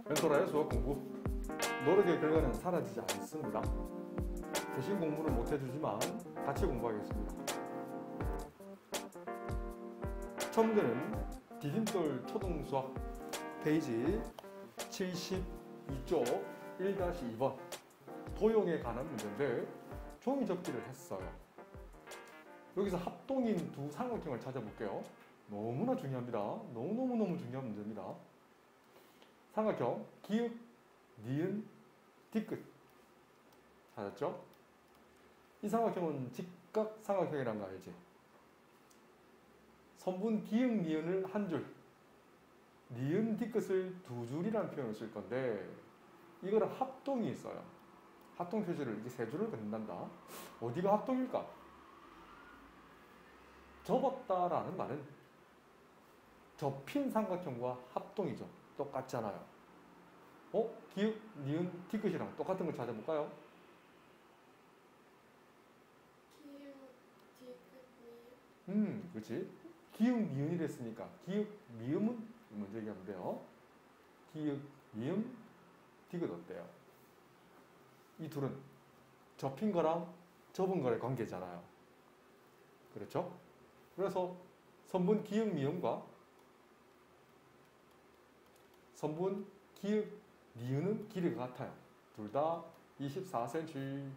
멘토라의 수학 공부. 노력의 결과는 사라지지 않습니다. 대신 공부는 못해주지만 같이 공부하겠습니다. 처음 되는 디딤돌 초등수학 페이지 72쪽 1-2번 도형에 관한 문제인데 종이 접기를 했어요. 여기서 합동인 두 삼각형을 찾아볼게요. 너무나 중요합니다. 너무너무 중요한 문제입니다. 삼각형 기역, 니은, 뒤끝 찾았죠? 이 삼각형은 직각 삼각형이라는 거 알지? 선분 기역, 니은을 한 줄, 니은, 뒤끝을 두 줄이라는 표현을 쓸 건데 이거는 합동이 있어요. 합동 표시를 이렇게 세 줄을 긋는단다. 어디가 합동일까? 접었다라는 말은 접힌 삼각형과 합동이죠. 똑같잖아요. 기역, 니은, 뒤끝이랑 똑같은 걸 찾아볼까요? 기역, 뒤끝, 니은. 그렇지. 기역, 니은이라 했으니까 기역, 미음은 먼저 얘기하면 돼요. 기역, 미음, 뒤끝 어때요? 이 둘은 접힌 거랑 접은 거의 관계잖아요. 그렇죠? 그래서 선분 기역, 미음과 선분 기역, 니은은 길이가 같아요. 둘 다 24cm.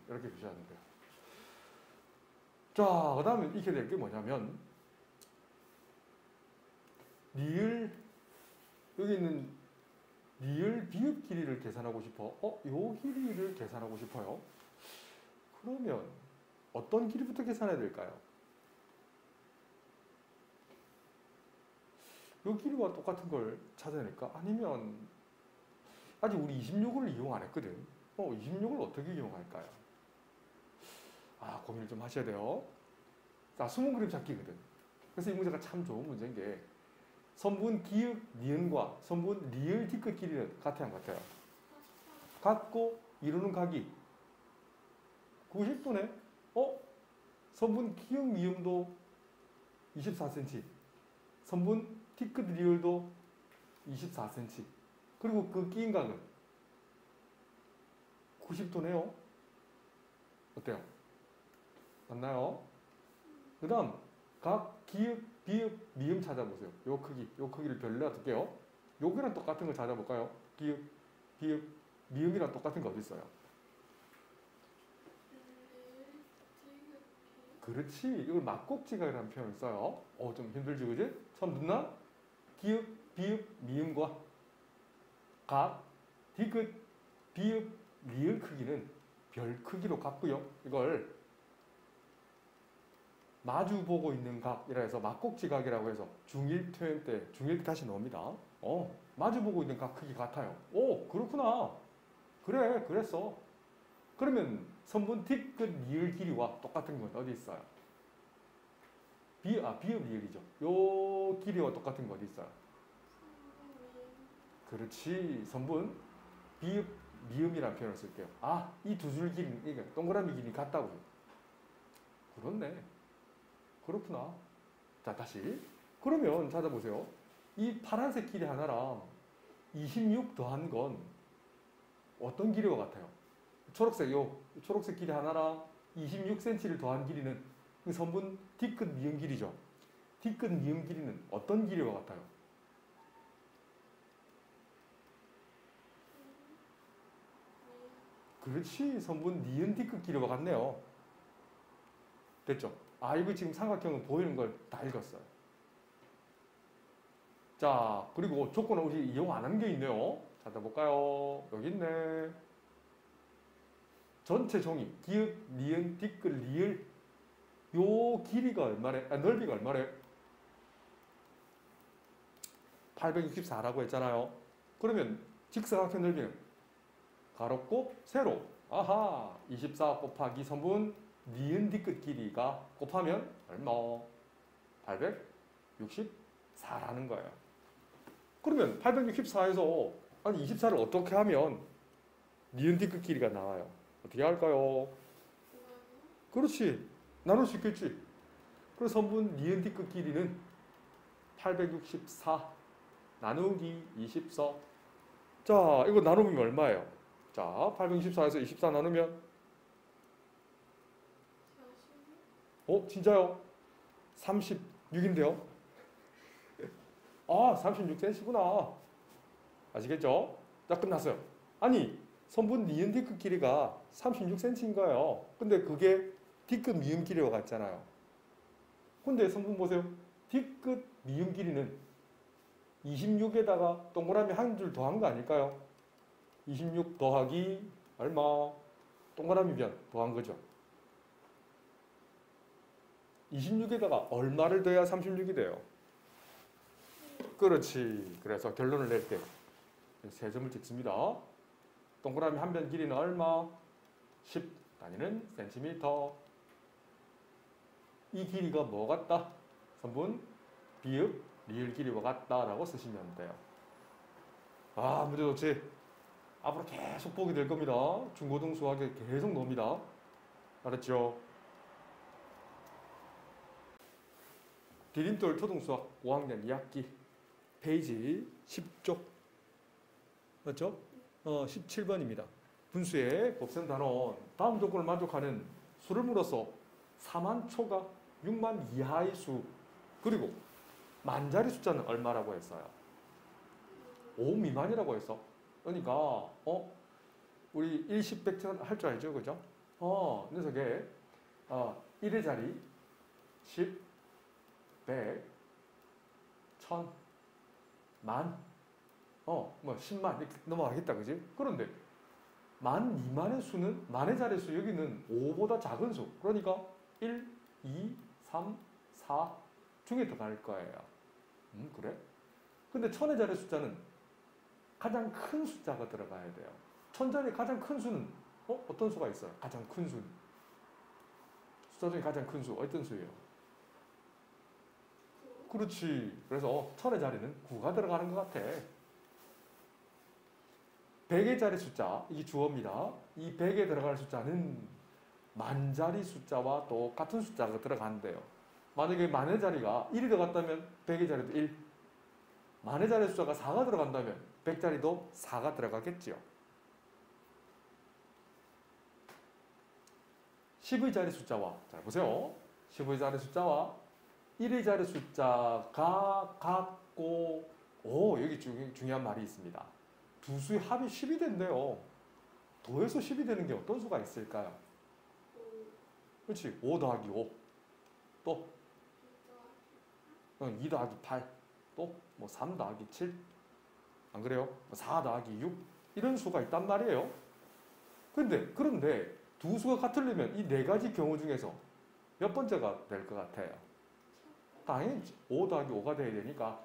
이렇게 표시하는 거예요. 자, 그 다음에 익혀야 될 게 뭐냐면 리을, 여기 있는 리을 비읍 길이를 계산하고 싶어. 요 길이를 계산하고 싶어요. 그러면 어떤 길이부터 계산해야 될까요? 요 길이와 똑같은 걸 찾아낼까? 아니면 아직 우리 26을 이용 안 했거든. 26을 어떻게 이용할까요? 고민을 좀 하셔야 돼요. 자, 숨은 그림 찾기거든. 그래서 이 문제가 참 좋은 문제인 게 선분 기역, 니은과 선분 리을, 뒤끝 길이는 같아요, 안 같아요? 같고 이루는 각이 90도네? 선분 기역, 미음도 24cm, 선분 뒤끝 리을도 24cm, 그리고 그 끼인 각은 90도네요. 어때요? 맞나요? 그 다음 각 기역, 비역, 미음 찾아보세요. 요 크기를 별로 놔둘게요. 요거랑 똑같은 걸 찾아볼까요? 기역, 비역, 미음이랑 똑같은 거 어디 있어요? 그렇지. 이걸 막꼭지각이라는 표현을 써요. 좀 힘들지, 그지? 처음 듣나? 기역, 비역, 미음과 각, 뒤끝, 비역, 리을 크기는 별 크기로 같고요. 이걸 마주 보고 있는 각이라 해서 막꼭지각이라고 해서 중1 표현 때 중1 때 다시 나옵니다. 마주 보고 있는 각 크기 같아요. 그렇구나. 그래, 그랬어. 그러면 선분 뒤끝 리을 길이와 똑같은 건 어디 있어요? 비읍 리을이죠. 요 길이와 똑같은 거 어디 있어요? 그렇지. 선분 비읍 미음이라는 표현을 쓸게요. 이 두 줄 길이, 그러니까 동그라미 길이 같다고요. 그렇네. 그렇구나. 자, 다시. 그러면 찾아보세요. 이 파란색 길이 하나랑 26 더한 건 어떤 길이와 같아요? 초록색 길이 하나랑 26cm를 더한 길이는 그 선분 뒤끝 미음 길이죠. 뒤끝 미음 길이는 어떤 길이와 같아요? 그렇지. 선분 니은 뒤끝 길이와 같네요. 됐죠? 이거 지금 삼각형은 보이는 걸 다 읽었어요. 자, 그리고 조건을 우리 이용 안 한 게 있네요. 찾아볼까요? 여기 있네. 전체 종이 기역, 니은, 뒤끝, 리을 요 길이가 얼마래? 넓이가 얼마래? 864라고 했잖아요. 그러면 직사각형 넓이는 가롭고 세로 24 곱하기 선분 니은 뒤끝 길이가 곱하면 얼마? 864라는 거예요. 그러면 864에서 24를 어떻게 하면 니은 뒤끝 길이가 나와요? 어떻게 할까요? 그렇지. 나눌 수 있겠지. 그래서 선분 니은 뒤끝 길이는 864 나누기 24. 자, 이거 나누면 얼마예요? 자, 864에서 24 나누면 40. 진짜요? 36인데요? 아, 36cm구나. 아시겠죠? 자, 끝났어요. 아니, 선분 니은 D끝 길이가 36cm인 거예요. 근데 그게 D끝 미음 길이와 같잖아요. 근데 선분 보세요. D끝 미음 길이는 26에다가 동그라미 한 줄 더한 거 아닐까요? 26 더하기 얼마? 동그라미 면 더한 거죠. 26에다가 얼마를 더해야 36이 돼요? 그렇지. 그래서 결론을 낼 때 세 점을 찍습니다. 동그라미 한 변 길이는 얼마? 10 단위는 센티미터. 이 길이가 뭐 같다? 선분 비읍 리을 길이와 같다라고 쓰시면 돼요. 아, 문제 좋지? 앞으로 계속 보게 될 겁니다. 중고등 수학에 계속 나옵니다. 알았죠? 디딤돌 초등수학 5학년 2학기 페이지 10쪽 맞죠? 17번입니다. 분수의 곱셈 단원 다음 조건을 만족하는 수를 물어서 4만 초가 6만 이하의 수 그리고 만자리 숫자는 얼마라고 했어요? 5 미만이라고 했어. 그러니까 우리 일십 백천 할 줄 알죠? 그죠? 녀석에 1의 자리 10 100 1000 만 10만 이렇게 넘어가겠다. 그지? 그런데 만 미만의 수는 만의 자릿수 여기는 5보다 작은 수 그러니까 1, 2, 3, 4 중에 들어갈 거예요. 그래? 근데 천의 자리 숫자는 가장 큰 숫자가 들어가야 돼요. 천 자리 가장 큰 수는 어떤 수가 있어요? 가장 큰 수. 숫자 중에 가장 큰 수 어떤 수예요? 그렇지. 그래서 천의 자리는 9가 들어가는 것 같아. 100의 자리 숫자, 이게 주어입니다. 이 100에 들어갈 숫자는 만자리 숫자와 똑같은 숫자가 들어간대요. 만약에 만의 자리가 1이 들어갔다면 100의 자리도 1. 만의 자리 숫자가 4가 들어간다면 100자리도 4가 들어가겠지요. 10의 자리 숫자와, 잘 보세요. 10의 자리 숫자와 1의 자리 숫자가 같고, 여기 중요한 말이 있습니다. 두 수의 합이 10이 된대요. 더해서 10이 되는 게 어떤 수가 있을까요? 그렇지. 5 더하기 5. 또 2 더하기 8. 또 3 더하기 7. 안 그래요? 4 더하기 6. 이런 수가 있단 말이에요. 그런데 두 수가 같으려면 이 네 가지 경우 중에서 몇 번째가 될 것 같아요? 당연히 5 더하기 5가 돼야 되니까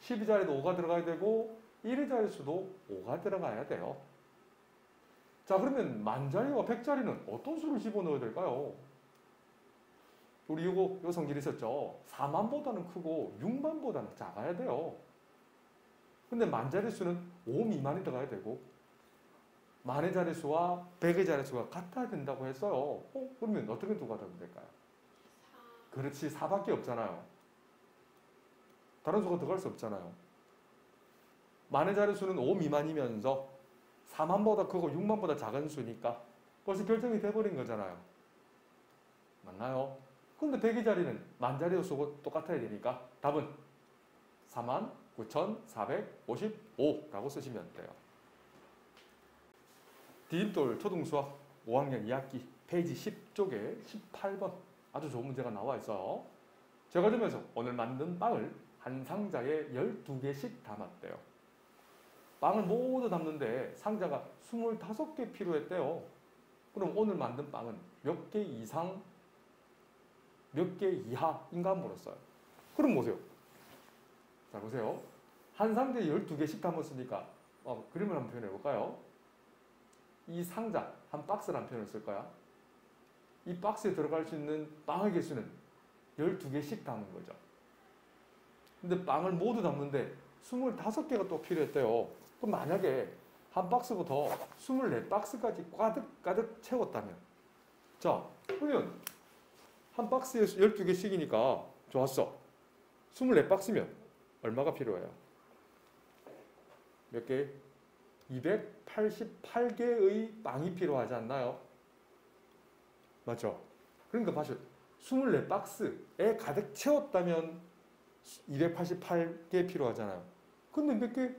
12자리도 5가 들어가야 되고 1의 자릿수도 5가 들어가야 돼요. 자, 그러면 만자리와 백자리는 어떤 수를 집어넣어야 될까요? 우리 요 성질 있었죠? 4만보다는 크고 6만보다는 작아야 돼요. 근데 만자리 수는 5 미만이 들어가야 되고 만의 자릿수와 백의 자릿수가 같아야 된다고 했어요. 그러면 어떻게 두가 되면 될까요? 4. 그렇지. 4밖에 없잖아요. 다른 수가 들어갈 수 없잖아요. 만의 자릿수는 5 미만이면서 4만보다 크고 6만보다 작은 수니까 벌써 결정이 돼버린 거잖아요. 맞나요? 근데 100의 자리는 만자리의 수고 똑같아야 되니까 답은 49,455라고 쓰시면 돼요. 디딤돌 초등수학 5학년 2학기 페이지 10쪽에 18번 아주 좋은 문제가 나와 있어요. 제가 그러면서 오늘 만든 빵을 한 상자에 12개씩 담았대요. 빵을 모두 담는데 상자가 25개 필요했대요. 그럼 오늘 만든 빵은 몇 개 이상, 몇 개 이하인가 물었어요. 그럼 보세요. 자, 보세요. 한 상자에 12개씩 담았으니까 그림을 한번 표현해 볼까요? 이 상자, 한 박스라는 표현을 쓸 거야. 이 박스에 들어갈 수 있는 빵의 개수는 12개씩 담은 거죠. 근데 빵을 모두 담는데 25개가 또 필요했대요. 그럼 만약에 한 박스부터 24박스까지 가득 채웠다면 자, 그러면 한 박스에 12개씩이니까 좋았어. 24박스면 얼마가 필요해요? 몇 개? 288개의 빵이 필요하지 않나요? 맞죠? 그러니까 봐요. 24박스에 가득 채웠다면 288개 필요하잖아요. 근데 몇 개?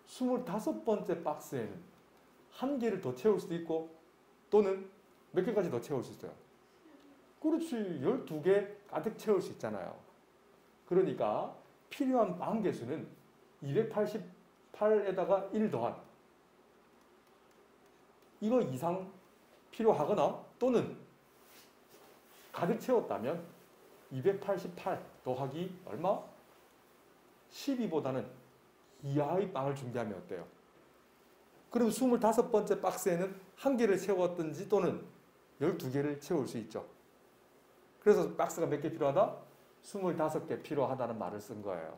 25번째 박스에는 한 개를 더 채울 수도 있고 또는 몇 개까지 더 채울 수 있어요? 그렇지. 12개 가득 채울 수 있잖아요. 그러니까 필요한 빵 개수는 288에다가 1 더한 이거 이상 필요하거나 또는 가득 채웠다면 288 더하기 얼마? 12보다는 이하의 빵을 준비하면 어때요? 그럼 25번째 박스에는 한 개를 채웠든지 또는 12개를 채울 수 있죠. 그래서 박스가 몇 개 필요하다? 25개 필요하다는 말을 쓴 거예요.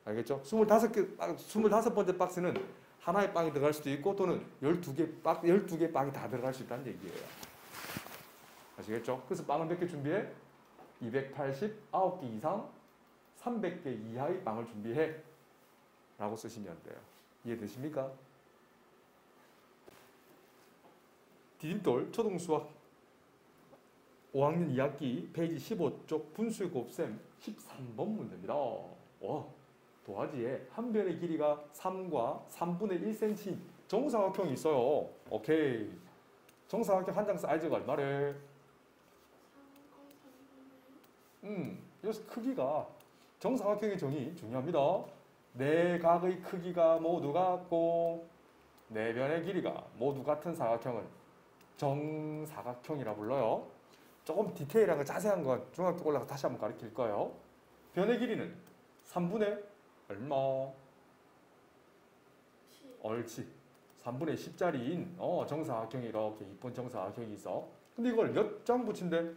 알겠죠? 25번째 박스는 하나의 빵이 들어갈 수도 있고 또는 12개 빵이 다 들어갈 수 있다는 얘기예요. 아시겠죠? 그래서 빵을 몇 개 준비해? 289개 이상 300개 이하의 빵을 준비해 라고 쓰시면 돼요. 이해되십니까? 디딤돌 초등수학 5학년 2학기 페이지 15쪽 분수의 곱셈 13번 문제입니다. 와, 도화지에 한 변의 길이가 3과 3분의 1cm 정사각형이 있어요. 오케이. 정사각형 한 장 사이즈가 얼마래? 여기서 크기가 정사각형의 정의 중요합니다. 네 각의 크기가 모두 같고 네 변의 길이가 모두 같은 사각형을 정사각형이라 불러요. 조금 디테일한 거 자세한 건 중학교 올라가 다시 한번 가르칠 거예요. 변의 길이는 3분의 얼마? 옳지. 3분의 10짜리인 정사각형이 이렇게 이쁜 정사각형이 있어. 근데 이걸 몇 장 붙인대?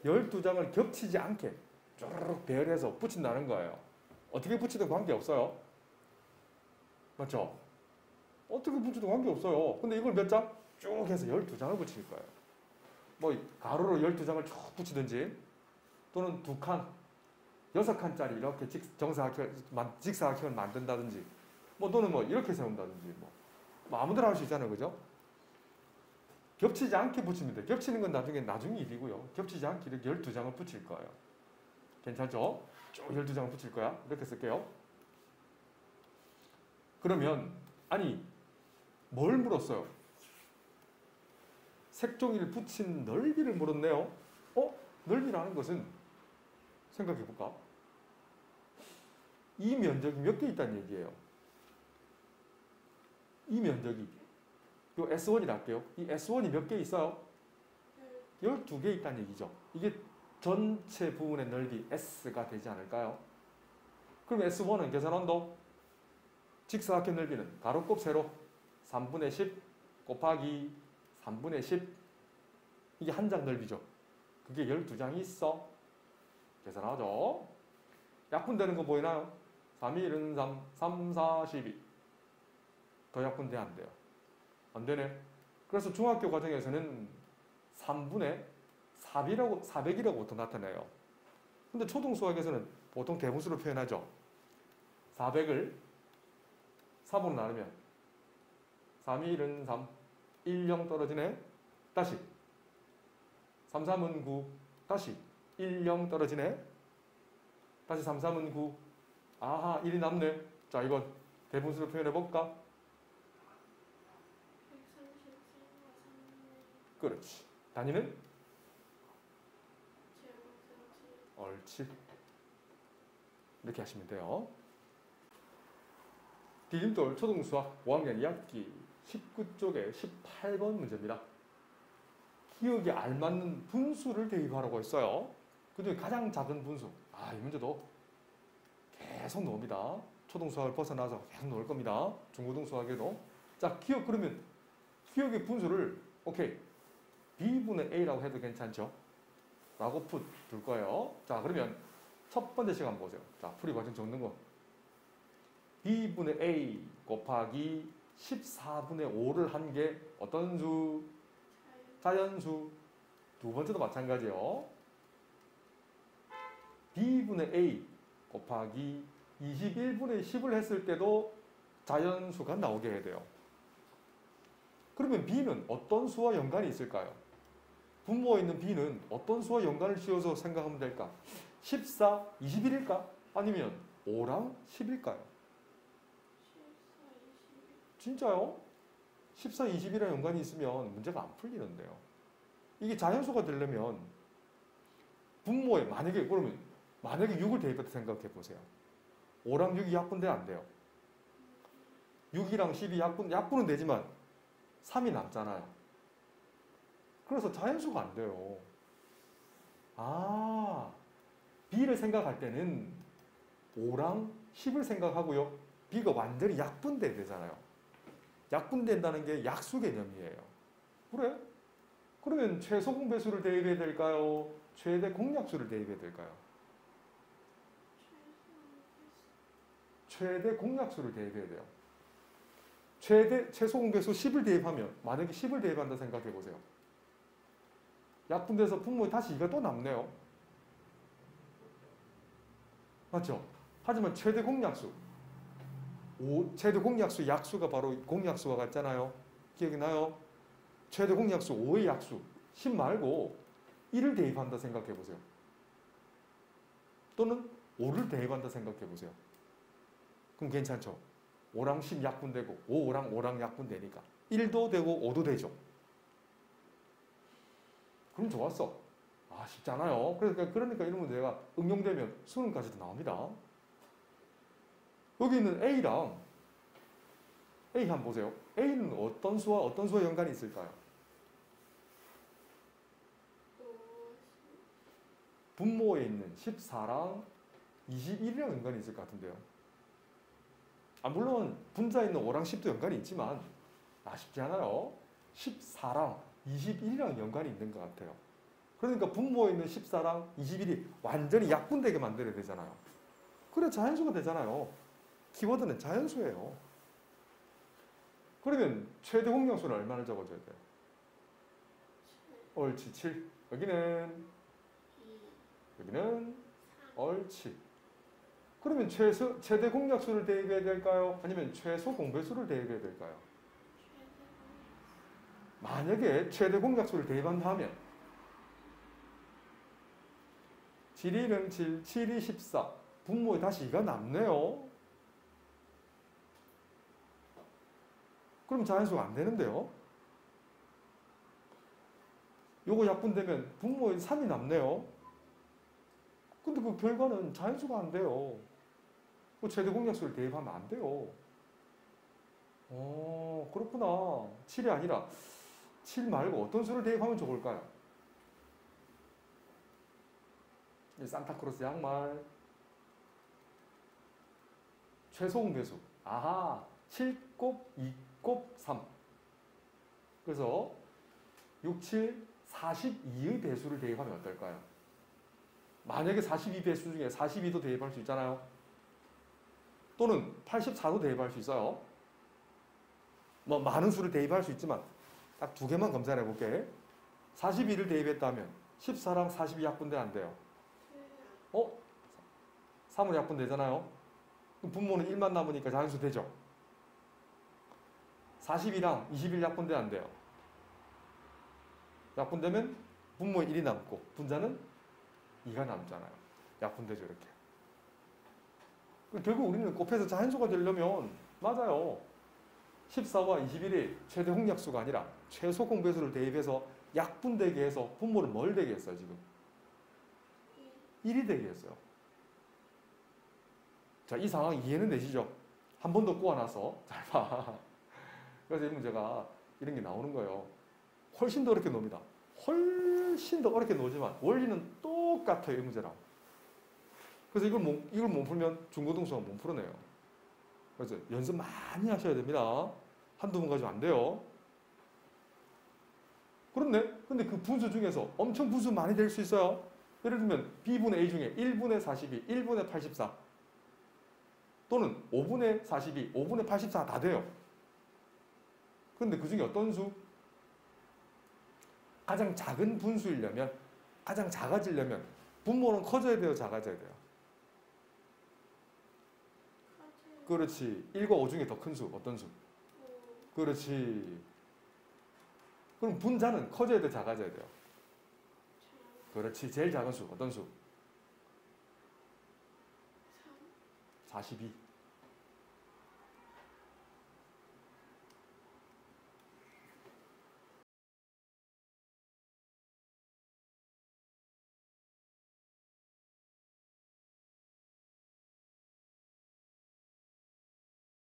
12장을 겹치지 않게 쭈르륵 배열해서 붙인다는 거예요. 어떻게 붙이든 관계없어요. 맞죠? 어떻게 붙이든 관계없어요. 근데 이걸 몇 장? 쭉 해서 12장을 붙일 거예요. 뭐 가로로 12장을 쭉 붙이든지 또는 2칸, 6칸짜리 이렇게 직사각형을 만든다든지 뭐 또는 뭐 이렇게 세운다든지 뭐 아무데나 할 수 있잖아요. 그죠? 겹치지 않게 붙이면 돼. 겹치는 건 나중에 일이고요. 겹치지 않게 이렇게 12장을 붙일 거예요. 괜찮죠? 쭉 12장을 붙일 거야. 이렇게 쓸게요. 그러면 아니 뭘 물었어요? 색종이를 붙인 넓이를 물었네요. 넓이라는 것은 생각해 볼까? 이 면적이 몇 개 있다는 얘기예요. 이 면적이 요 S1이라 할게요. 이 S1이 몇 개 있어요? 12개 있다는 얘기죠. 이게 전체 부분의 넓이 S가 되지 않을까요? 그럼 S1은 계산한다. 직사각형 넓이는 가로곱 세로 3분의 10 곱하기 3분의 10 이게 한 장 넓이죠. 그게 12장이 있어. 계산하죠. 약분되는 거 보이나요? 3, 1, 3, 3, 4, 12 더 약분돼 안 돼요? 안 되네. 그래서 중학교 과정에서는 3분의 400이라고 보통 나타내요. 근데 초등수학에서는 보통 대분수로 표현하죠. 400을 3으로 나누면 3, 1은 3, 1, 0 떨어지네. 다시 3, 3은 9, 다시 1, 0 떨어지네. 다시 3, 3은 9, 아하 1이 남네. 자 이건 대분수로 표현해볼까? 그렇지. 단위는? 옳지. 이렇게 하시면 돼요. 디딤돌 초등수학 5학년 2학기 19쪽에 18번 문제입니다. 기억에 알맞는 분수를 대입하라고 했어요. 그중에 가장 작은 분수. 이 문제도 계속 나옵니다. 초등수학을 벗어나서 계속 나올 겁니다. 중고등수학에도. 자, 그러면 기억의 분수를 오케이. B분의 A라고 해도 괜찮죠? 라고 둘 거예요. 자, 그러면 첫 번째 시간 보세요. 자, 풀이 과정 적는 거. B분의 A 곱하기 14분의 5를 한 게 어떤 수? 자연수. 두 번째도 마찬가지요. b분의 a 곱하기 21분의 10을 했을 때도 자연수가 나오게 해야 돼요. 그러면 b는 어떤 수와 연관이 있을까요? 분모에 있는 b는 어떤 수와 연관을 지어서 생각하면 될까? 14, 21일까? 아니면 5랑 10일까요? 14, 21. 진짜요? 14, 20이랑 연관이 있으면 문제가 안 풀리는데요. 이게 자연수가 되려면 분모에 만약에 6을 대입해서 생각해 보세요. 5랑 6이 약분돼 안 돼요. 6이랑 10이 약분은 되지만 3이 남잖아요. 그래서 자연수가 안 돼요. 아, b를 생각할 때는 5랑 10을 생각하고요. b가 완전히 약분돼야 되잖아요. 약분된다는 게 약수 개념이에요. 그래? 그러면 최소 공배수를 대입해야 될까요? 최대 공약수를 대입해야 될까요? 최대 공약수를 대입해야 돼요. 최소 공배수 10을 대입하면, 만약에 10을 대입한다 생각해 보세요. 약분돼서 분모에 다시 2가 또 남네요. 맞죠? 하지만 최대 공약수, 최대 공약수 약수가 바로 공약수와 같잖아요. 기억이 나요? 최대 공약수 5의 약수 10 말고 1을 대입한다 생각해 보세요. 또는 5를 대입한다 생각해 보세요. 그럼 괜찮죠? 5랑 10 약분되고 5랑 약분되니까 1도 되고 5도 되죠. 그럼 좋았어. 아, 쉽잖아요. 그러니까 이런 문제가 응용되면 수능까지도 나옵니다. 여기 있는 A랑 A 한번 보세요. A는 어떤 수와 연관이 있을까요? 분모에 있는 14랑 21이랑 연관이 있을 것 같은데요. 아, 물론 분자에 있는 5랑 10도 연관이 있지만 아쉽지 않아요. 14랑 21이랑 연관이 있는 것 같아요. 그러니까 분모에 있는 14랑 21이 완전히 약분되게 만들어야 되잖아요. 그래 자연수가 되잖아요. 키워드는 자연수예요. 그러면 최대 공약수는 얼마를 적어줘야 돼요? 옳지 7. 여기는 옳지. 그러면 최대 공약수를 대입해야 될까요? 아니면 최소 공배수를 대입해야 될까요? 만약에 최대 공약수를 대입한다 하면 7이 7, 7이 14. 분모에 다시 2가 남네요. 그럼 자연수가 안 되는데요. 요거 약분되면 분모에 3이 남네요. 근데 그 결과는 자연수가 안 돼요. 그 최대 공약수를 대입하면 안 돼요. 그렇구나. 7이 아니라 7 말고 어떤 수를 대입하면 좋을까요? 산타크로스 양말. 최소 공배수. 아하. 7곱 2곱 3. 그래서 6, 7, 42의 배수를 대입하면 어떨까요? 만약에 42배수 중에 42도 대입할 수 있잖아요. 또는 84도 대입할 수 있어요. 뭐 많은 수를 대입할 수 있지만 딱 두 개만 검사해 볼게. 42를 대입했다면 14랑 42 약분돼 안 돼요? 3으로 약분되잖아요. 그럼 분모는 1만 남으니까 자연수 되죠? 42랑 21 약분돼 안 돼요? 약분되면 분모에 1이 남고 분자는 2가 남잖아요. 약분되죠 이렇게. 결국 우리는 곱해서 자연수가 되려면 맞아요. 14와 21이 최대 공약수가 아니라 최소 공배수를 대입해서 약분되게 해서 분모를 뭘 되게 했어요 지금? 1이 되게 했어요. 자, 이 상황 이해는 되시죠? 한 번 더 꼬아놔서 잘 봐. 그래서 이 문제가 이런 게 나오는 거예요. 훨씬 더 어렵게 놉니다. 훨씬 더 어렵게 놓지만 원리는 똑같아요 이 문제랑. 그래서 이걸 못 풀면 중고등수학 못 풀어내요. 그래서 연습 많이 하셔야 됩니다. 한두 번 가지고 안 돼요. 그런데 근데 그 분수 중에서 엄청 분수 많이 될 수 있어요. 예를 들면 b분의 a 중에 1분의 42, 1분의 84 또는 5분의 42, 5분의 84 다 돼요. 그런데 그 중에 어떤 수? 가장 작은 분수이려면 가장 작아지려면 분모는 커져야 돼요, 작아져야 돼요? 커져요. 그렇지. 1과 5 중에 더 큰 수, 어떤 수? 5. 그렇지. 그럼 분자는 커져야 돼, 작아져야 돼요? 그렇지. 제일 작은 수, 어떤 수? 3. 42.